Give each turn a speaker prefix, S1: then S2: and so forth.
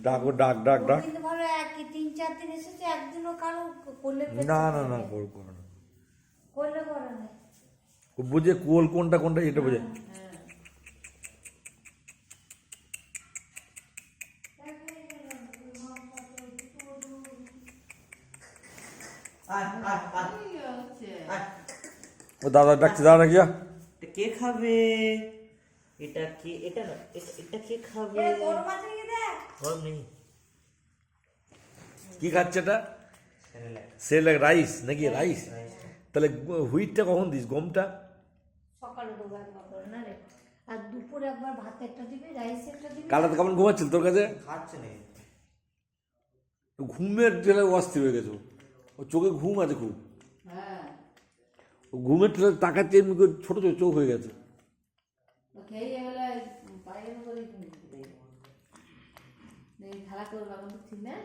S1: ডাক ডাক ডাক ডাক
S2: ভালো একই 3-4 দিন এসেছে, একদিনও কারো করলে
S1: না না না করো না,
S2: করলে করে না,
S1: বুঝে কোল কোনটা কোনটা এটা বুঝে। ও দাদা ডাকছে, দাদা ডাকিয়া
S3: কে খাবে এটা? কে এটা না, এটা কে খাবে? গরম নেই।
S1: কি খাচ্ছে এটা? সেরেলাক রাইস নাকি? রাইস তাহলে হুইটটা কখন দিস? গমটা
S2: সকালে দেবো একবার করে না রে, আর দুপুরে একবার ভাত একটা দিবি, রাইস একটা দিবি।
S1: কালাতে কেমন ঘুমাচ্ছিল তোর কাছে?
S3: খাচ্ছে না,
S1: ঘুমের জেলে অস্থির হয়ে গেছে, ও চোখে ঘুম আছে খুব,
S2: হ্যাঁ
S1: ও ঘুমের ঠেলে তাকাচ্ছে এমনি করে, ছোট ছোট চোখ হয়ে গেছে।
S2: খেয়ে এগুলো বাইরে করে খেলা করে বাবা ঠিক না।